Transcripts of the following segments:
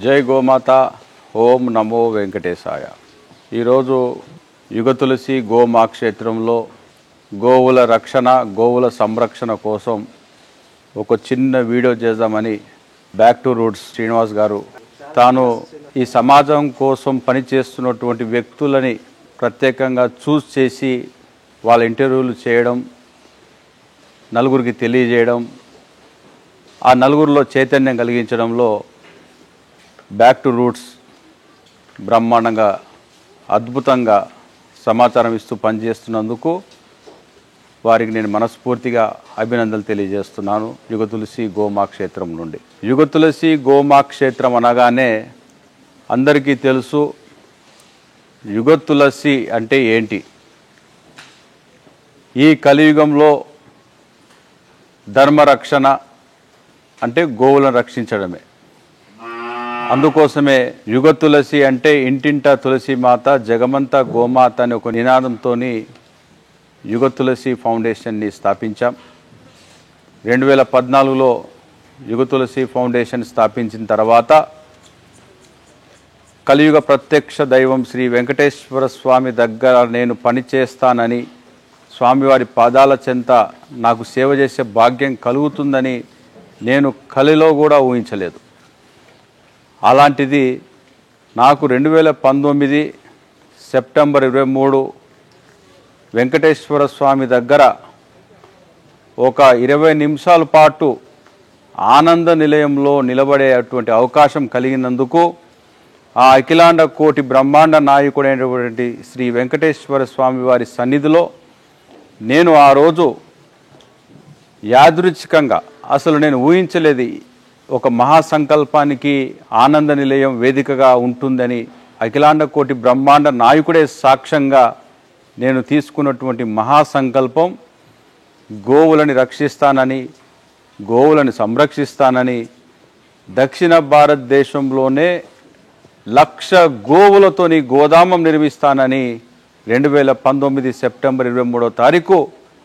జై గోమాత ఓం నమో వెంకటేశాయ. ఈరోజు యుగ తులసి గోమా క్షేత్రంలో గోవుల రక్షణ గోవుల సంరక్షణ కోసం ఒక చిన్న వీడియో చేద్దామని బ్యాక్ టు రూట్స్ శ్రీనివాస్ గారు తాను ఈ సమాజం కోసం పనిచేస్తున్నటువంటి వ్యక్తులని ప్రత్యేకంగా చూస్ చేసి వాళ్ళ ఇంటర్వ్యూలు చేయడం, నలుగురికి తెలియజేయడం, ఆ నలుగురిలో చైతన్యం కలిగించడంలో బ్యాక్ టు రూట్స్ బ్రహ్మాండంగా అద్భుతంగా సమాచారం ఇస్తూ పనిచేస్తున్నందుకు వారికి నేను మనస్ఫూర్తిగా అభినందనలు తెలియజేస్తున్నాను. యుగ తులసి గోమా క్షేత్రం నుండి. యుగ తులసి గోమా క్షేత్రం అనగానే అందరికీ తెలుసు యుగ తులసి అంటే ఏంటి. ఈ కలియుగంలో ధర్మరక్షణ అంటే గోవులను రక్షించడమే. అందుకోసమే యుగ తులసి అంటే ఇంటింటా తులసి మాత జగమంతా గోమాత అనే ఒక నినాదంతో యుగ తులసి ఫౌండేషన్ని స్థాపించాం. 2014లో యుగ తులసి ఫౌండేషన్ స్థాపించిన తర్వాత కలియుగ ప్రత్యక్ష దైవం శ్రీ వెంకటేశ్వర స్వామి దగ్గర నేను పనిచేస్తానని, స్వామివారి పాదాల చెంత నాకు సేవ చేసే భాగ్యం కలుగుతుందని నేను కలిలో కూడా ఊహించలేదు. అలాంటిది నాకు 2019 సెప్టెంబర్ 23 వెంకటేశ్వర స్వామి దగ్గర ఒక 20 నిమిషాల పాటు ఆనంద నిలయంలో నిలబడేటువంటి అవకాశం కలిగినందుకు ఆ అఖిలాండ కోటి బ్రహ్మాండ నాయకుడైనటువంటి శ్రీ వెంకటేశ్వర స్వామి వారి సన్నిధిలో నేను ఆ రోజు యాదృచ్ఛికంగా, అసలు నేను ఊహించలేదు ఒక మహాసంకల్పానికి ఆనంద నిలయం వేదికగా ఉంటుందని, అఖిలాండ కోటి బ్రహ్మాండ నాయకుడే సాక్ష్యంగా నేను తీసుకున్నటువంటి మహాసంకల్పం గోవులని రక్షిస్తానని, గోవులను సంరక్షిస్తానని, దక్షిణ భారతదేశంలోనే 1,00,000 గోవులతోని గోదామం నిర్మిస్తానని 2019 సెప్టెంబర్ 23వ తారీఖు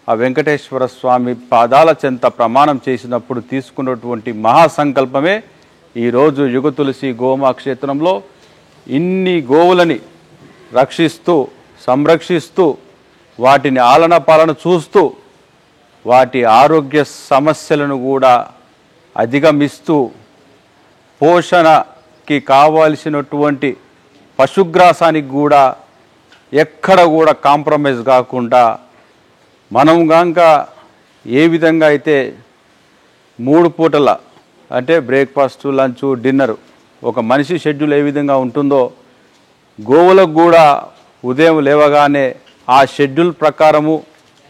ఆ వెంకటేశ్వర స్వామి పాదాల చెంత ప్రమాణం చేసినప్పుడు తీసుకున్నటువంటి మహాసంకల్పమే ఈరోజు యుగ తులసి గోమా క్షేత్రంలో ఇన్ని గోవులని రక్షిస్తూ సంరక్షిస్తూ వాటిని ఆలన పాలన చూస్తూ వాటి ఆరోగ్య సమస్యలను కూడా అధిగమిస్తూ పోషణకి కావాల్సినటువంటి పశుగ్రాసానికి కూడా ఎక్కడ కూడా కాంప్రమైజ్ కాకుండా మనం గంక ఏ విధంగా అయితే 3 పూటల అంటే బ్రేక్ఫాస్ట్, లంచ్, డిన్నర్ ఒక మనిషి షెడ్యూల్ ఏ విధంగా ఉంటుందో గోవులకు కూడా ఉదయం లేవగానే ఆ షెడ్యూల్ ప్రకారము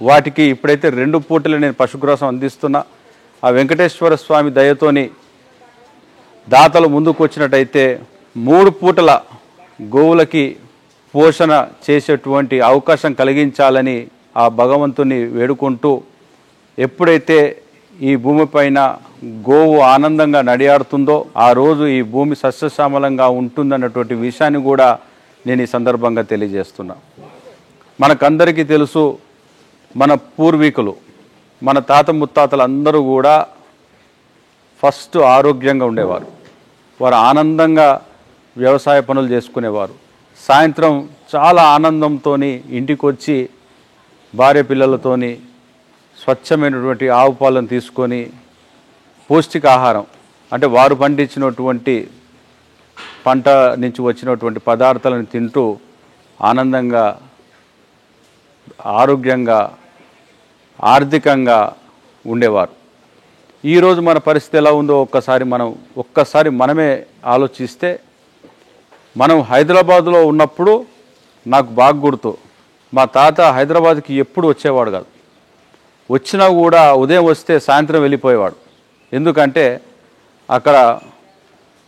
వాటికి ఇప్పుడైతే 2 పూటలు నేను పశుగ్రాసం అందిస్తున్నా. ఆ వెంకటేశ్వర స్వామి దయతోని దాతలు ముందుకు వచ్చినట్టయితే 3 పూటల గోవులకి పోషణ చేసేటువంటి అవకాశం కలిగించాలని ఆ భగవంతుని వేడుకుంటూ, ఎప్పుడైతే ఈ భూమిపైన గోవు ఆనందంగా నడియాడుతుందో ఆ రోజు ఈ భూమి సస్యశ్యామలంగా ఉంటుందన్నటువంటి విషయాన్ని కూడా నేను ఈ సందర్భంగా తెలియజేస్తున్నా. మనకందరికీ తెలుసు మన పూర్వీకులు, మన తాత ముత్తాతలు అందరూ కూడా ఫస్ట్ ఆరోగ్యంగా ఉండేవారు. వారు ఆనందంగా వ్యవసాయ పనులు చేసుకునేవారు. సాయంత్రం చాలా ఆనందంతో ఇంటికి వచ్చి భార్య పిల్లలతోని స్వచ్ఛమైనటువంటి ఆవు పాలను తీసుకొని పౌష్టికాహారం అంటే వారు పండించినటువంటి పంట నుంచి వచ్చినటువంటి పదార్థాలను తింటూ ఆనందంగా, ఆరోగ్యంగా, ఆర్థికంగా ఉండేవారు. ఈరోజు మన పరిస్థితి ఎలా ఉందో ఒక్కసారి మనమే ఆలోచిస్తే, మనం హైదరాబాదులో ఉన్నప్పుడు నాకు బాగా గుర్తు, మా తాత హైదరాబాద్కి ఎప్పుడు వచ్చేవాడు కాదు. వచ్చినా కూడా ఉదయం వస్తే సాయంత్రం వెళ్ళిపోయేవాడు. ఎందుకంటే అక్కడ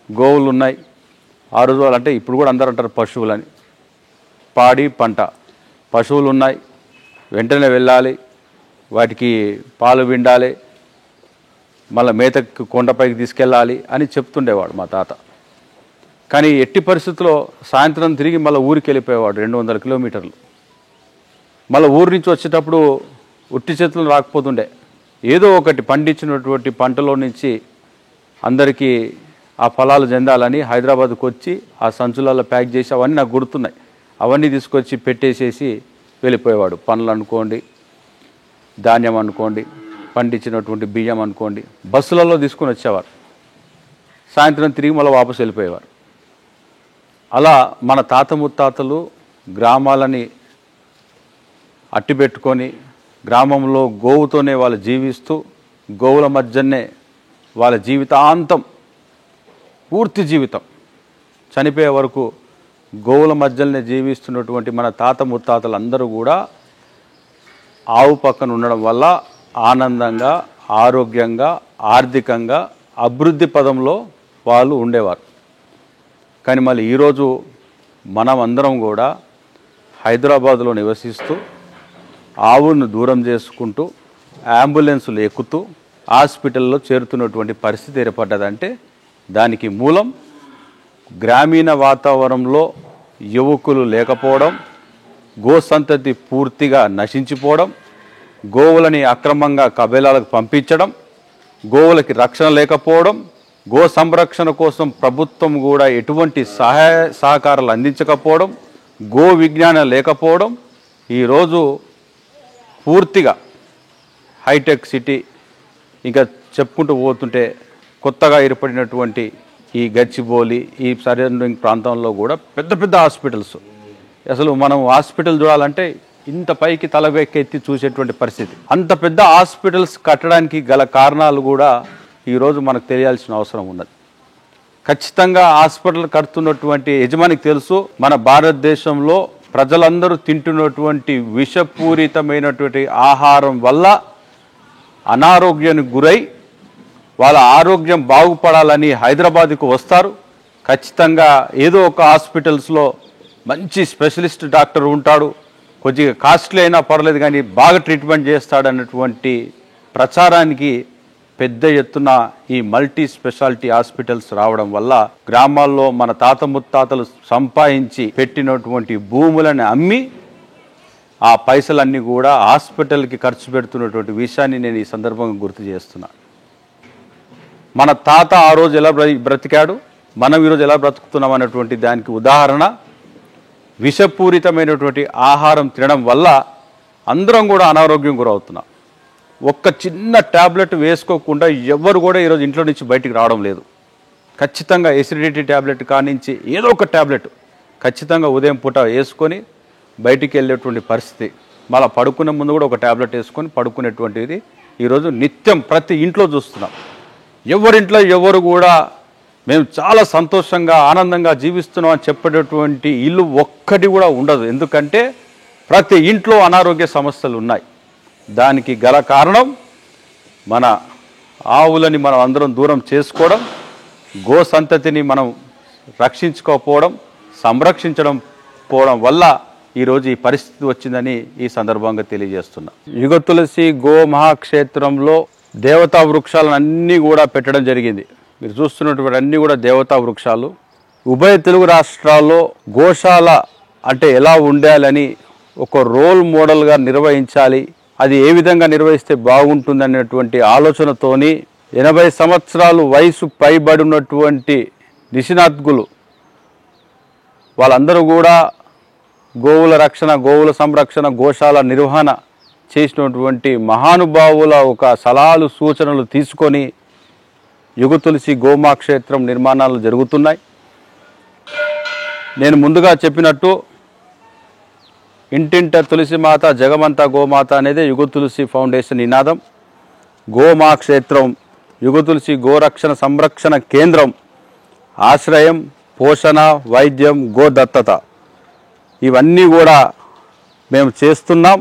గోవులు ఉన్నాయి. ఆ రోజు అంటే ఇప్పుడు కూడా అందరూ అంటారు పశువులని, పాడి పంట, పశువులు ఉన్నాయి, వెంటనే వెళ్ళాలి, వాటికి పాలు విండాలి, మళ్ళీ మేతకు కొండపైకి తీసుకెళ్ళాలి అని చెప్తుండేవాడు మా తాత. కానీ ఎట్టి పరిస్థితుల్లో సాయంత్రం తిరిగి మళ్ళీ ఊరికి వెళ్ళిపోయేవాడు 200 కిలోమీటర్లు. మళ్ళీ ఊరి నుంచి వచ్చేటప్పుడు ఉట్టి చేతులు రాకపోతుండే, ఏదో ఒకటి పండించినటువంటి పంటలో నుంచి అందరికీ ఆ ఫలాలు చెందాలని హైదరాబాద్కు వచ్చి ఆ సంచులలో ప్యాక్ చేసి అవన్నీ నాకు గుర్తున్నాయి. అవన్నీ తీసుకొచ్చి పెట్టేసేసి వెళ్ళిపోయేవాడు. పండ్లు అనుకోండి, ధాన్యం అనుకోండి, పండించినటువంటి బియ్యం అనుకోండి, బస్సులలో తీసుకొని వచ్చేవారు. సాయంత్రం తిరిగి మళ్ళీ వాపసు వెళ్ళిపోయేవారు. అలా మన తాత ముత్తాతలు గ్రామాలని అట్టిపెట్టుకొని గ్రామంలో గోవుతోనే వాళ్ళు జీవిస్తూ గోవుల మధ్యనే వాళ్ళ జీవితాంతం పూర్తి జీవితం చనిపోయే వరకు గోవుల మధ్యలోనే జీవిస్తున్నటువంటి మన తాత ముత్తాతలు అందరూ కూడా ఆవు పక్కన ఉండడం వల్ల ఆనందంగా, ఆరోగ్యంగా, ఆర్థికంగా అభివృద్ధి పదంలో వాళ్ళు ఉండేవారు. కానీ మళ్ళీ ఈరోజు మనం అందరం కూడా హైదరాబాదులో నివసిస్తూ ఆవును దూరం చేసుకుంటూ అంబులెన్సులు ఎక్కుతూ హాస్పిటల్లో చేరుతున్నటువంటి పరిస్థితి ఏర్పడ్డదంటే దానికి మూలం గ్రామీణ వాతావరణంలో యువకులు లేకపోవడం, గోసంతతి పూర్తిగా నశించిపోవడం, గోవులని అక్రమంగా కబేలాలకు పంపించడం, గోవులకి రక్షణ లేకపోవడం, గో సంరక్షణ కోసం ప్రభుత్వం కూడా ఎటువంటి సహాయ సహకారాలు అందించకపోవడం, గో విజ్ఞానం లేకపోవడం ఈరోజు పూర్తిగా హైటెక్ సిటీ ఇంకా చెప్పుకుంటూ పోతుంటే కొత్తగా ఏర్పడినటువంటి ఈ గచ్చిబౌలి ఈ సరౌండింగ్ ప్రాంతంలో కూడా పెద్ద పెద్ద హాస్పిటల్స్, అసలు మనం హాస్పిటల్ చూడాలంటే ఇంత పైకి తలవెక్కెత్తి చూసేటువంటి పరిస్థితి. అంత పెద్ద హాస్పిటల్స్ కట్టడానికి గల కారణాలు కూడా ఈరోజు మనకు తెలియాల్సిన అవసరం ఉన్నది. ఖచ్చితంగా హాస్పిటల్ కడుతున్నటువంటి యజమానికి తెలుసు మన భారతదేశంలో ప్రజలందరూ తింటున్నటువంటి విషపూరితమైనటువంటి ఆహారం వల్ల అనారోగ్యానికి గురై వాళ్ళ ఆరోగ్యం బాగుపడాలని హైదరాబాద్కు వస్తారు. ఖచ్చితంగా ఏదో ఒక హాస్పిటల్స్లో మంచి స్పెషలిస్ట్ డాక్టర్ ఉంటాడు, కొద్దిగా కాస్ట్లీ అయినా పర్లేదు కానీ బాగా ట్రీట్మెంట్ చేస్తాడన్నటువంటి ప్రచారానికి పెద్ద ఎత్తున ఈ మల్టీ స్పెషాలిటీ హాస్పిటల్స్ రావడం వల్ల గ్రామాల్లో మన తాత ముత్తాతలు సంపాదించి పెట్టినటువంటి భూములను అమ్మి ఆ పైసలన్నీ కూడా హాస్పిటల్కి ఖర్చు పెడుతున్నటువంటి విషయాన్ని నేను ఈ సందర్భంగా గుర్తు చేస్తున్నా. మన తాత ఆ రోజు ఎలా బ్రతికాడు, మనం ఈరోజు ఎలా బ్రతుకుతున్నాం అన్నటువంటి దానికి ఉదాహరణ విషపూరితమైనటువంటి ఆహారం తినడం వల్ల అందరం కూడా అనారోగ్యం గురవుతున్నాం. ఒక్క చిన్న ట్యాబ్లెట్ వేసుకోకుండా ఎవరు కూడా ఈరోజు ఇంట్లో నుంచి బయటికి రావడం లేదు. ఖచ్చితంగా ఎసిడిటీ ట్యాబ్లెట్ కానించి ఏదో ఒక ట్యాబ్లెట్ ఖచ్చితంగా ఉదయం పూట వేసుకొని బయటికి వెళ్ళేటువంటి పరిస్థితి. మళ్ళీ పడుకునే ముందు కూడా ఒక ట్యాబ్లెట్ వేసుకొని పడుకునేటువంటిది ఈరోజు నిత్యం ప్రతి ఇంట్లో చూస్తున్నాం. ఎవరింట్లో ఎవరు కూడా మేము చాలా సంతోషంగా ఆనందంగా జీవిస్తున్నాం అని చెప్పేటటువంటి ఇల్లు ఒక్కటి కూడా ఉండదు. ఎందుకంటే ప్రతి ఇంట్లో అనారోగ్య సమస్యలు ఉన్నాయి. దానికి గల కారణం మన ఆవులని మనం అందరం దూరం చేసుకోవడం, గో సంతతిని మనం రక్షించుకోకపోవడం, సంరక్షించడం పోవడం వల్ల ఈరోజు ఈ పరిస్థితి వచ్చిందని ఈ సందర్భంగా తెలియజేస్తున్నా. యుగ తులసి గో మహాక్షేత్రంలో దేవతా వృక్షాలను అన్నీ కూడా పెట్టడం జరిగింది. మీరు చూస్తున్నటువంటి అన్నీ కూడా దేవతా వృక్షాలు. ఉభయ తెలుగు రాష్ట్రాల్లో గోశాల అంటే ఎలా ఉండాలని ఒక రోల్ మోడల్గా నిర్వహించాలి, అది ఏ విధంగా నిర్వహిస్తే బాగుంటుందనేటువంటి ఆలోచనతోని 80 సంవత్సరాలు వయసు పైబడినటువంటి నిష్ణాతులు వాళ్ళందరూ కూడా గోవుల రక్షణ, గోవుల సంరక్షణ, గోశాల నిర్వహణ చేసినటువంటి మహానుభావుల ఒక సలహాలు సూచనలు తీసుకొని యుగ తులసి గోమహాక్షేత్రం నిర్మాణాలు జరుగుతున్నాయి. నేను ముందుగా చెప్పినట్టు ఇంటింట తులసి మాత జగమంతా గోమాత అనేది యుగ తులసి ఫౌండేషన్ నినాదం. గోమహాక్షేత్రం యుగ తులసి గోరక్షణ సంరక్షణ కేంద్రం, ఆశ్రయం, పోషణ, వైద్యం, గోదత్తత ఇవన్నీ కూడా మేము చేస్తున్నాం.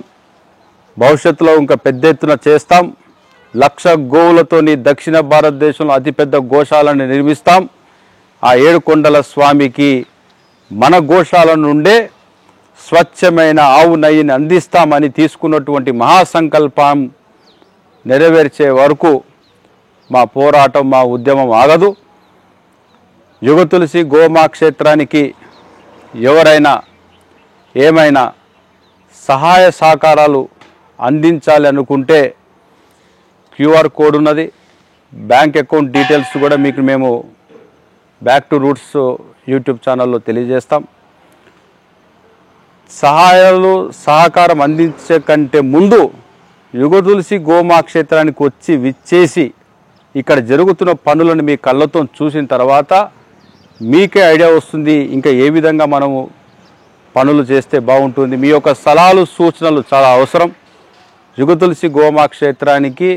భవిష్యత్తులో ఇంకా పెద్ద ఎత్తున చేస్తాం. 1,00,000 గోవులతోని దక్షిణ భారతదేశంలో అతిపెద్ద గోశాలను నిర్మిస్తాం. ఆ 7 కొండల స్వామికి మన గోశాల నుండే స్వచ్ఛమైన ఆవు నెయ్యిని అందిస్తామని తీసుకున్నటువంటి మహాసంకల్పం నెరవేర్చే వరకు మా పోరాటం, మా ఉద్యమం ఆగదు. యుగ తులసి గోమహాక్షేత్రానికి ఎవరైనా ఏమైనా సహాయ సహకారాలు అందించాలి అనుకుంటే QR కోడ్ ఉన్నది. బ్యాంక్ అకౌంట్ డీటెయిల్స్ కూడా మీకు మేము బ్యాక్ టు రూట్స్ యూట్యూబ్ ఛానల్లో తెలియజేస్తాం. సహకారం అందించే కంటే ముందు యుగతులసి గోమా క్షేత్రానికి వచ్చి విచ్చేసి ఇక్కడ జరుగుతున్న పనులను మీ కళ్ళతో చూసిన తర్వాత మీకే ఐడియా వస్తుంది ఇంకా ఏ విధంగా మనము పనులు చేస్తే బాగుంటుంది. మీ యొక్క సలహాలు సూచనలు చాలా అవసరం. యుగతులసి గోమా క్షేత్రానికి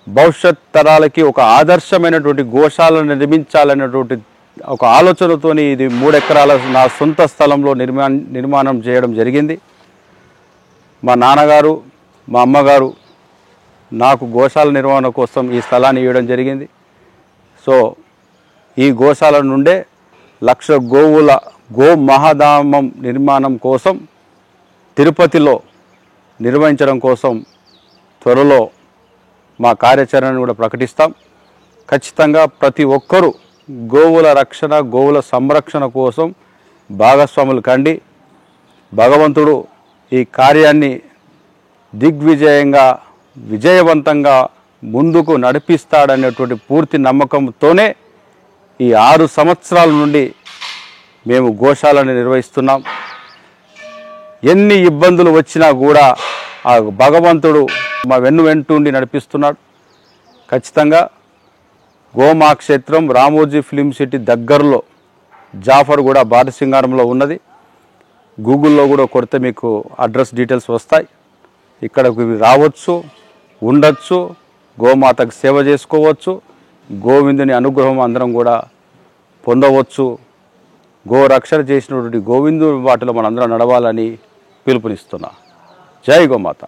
భవిష్యత్ తరాలకి ఒక ఆదర్శమైనటువంటి గోశాలను నిర్మించాలనేటువంటి ఒక ఆలోచనతోని ఇది 3 ఎకరాల నా సొంత స్థలంలో నిర్మాణం చేయడం జరిగింది. మా నాన్నగారు మా అమ్మగారు నాకు గోశాల నిర్వహణ కోసం ఈ స్థలాన్ని ఇవ్వడం జరిగింది. సో ఈ గోశాల నుండే 1,00,000 గోవుల గో మహాధామం నిర్మాణం కోసం తిరుపతిలో నిర్వహించడం కోసం త్వరలో మా కార్యాచరణను కూడా ప్రకటిస్తాం. ఖచ్చితంగా ప్రతి ఒక్కరూ గోవుల రక్షణ గోవుల సంరక్షణ కోసం భాగస్వాములు కండి. భగవంతుడు ఈ కార్యాన్ని దిగ్విజయంగా విజయవంతంగా ముందుకు నడిపిస్తాడనేటువంటి పూర్తి నమ్మకంతోనే ఈ 6 సంవత్సరాల నుండి మేము గోశాలను నిర్వహిస్తున్నాం. ఎన్ని ఇబ్బందులు వచ్చినా కూడా ఆ భగవంతుడు మా వెన్నుండి నడిపిస్తున్నాడు. ఖచ్చితంగా గోమా క్షేత్రం రామోజీ ఫిలిం సిటీ దగ్గరలో జాఫర్గూడ బాటసింగారంలో ఉన్నది. గూగుల్లో కూడా కొడితే మీకు అడ్రస్ డీటెయిల్స్ వస్తాయి. ఇక్కడకు రావచ్చు, ఉండొచ్చు, గోమాతకు సేవ చేసుకోవచ్చు, గోవిందుని అనుగ్రహం అందరం కూడా పొందవచ్చు. గోరక్షణ చేసినటువంటి గోవిందు వాటిలో మనందరం నడవాలని పిలుపునిస్తున్నా. జై గోమాత.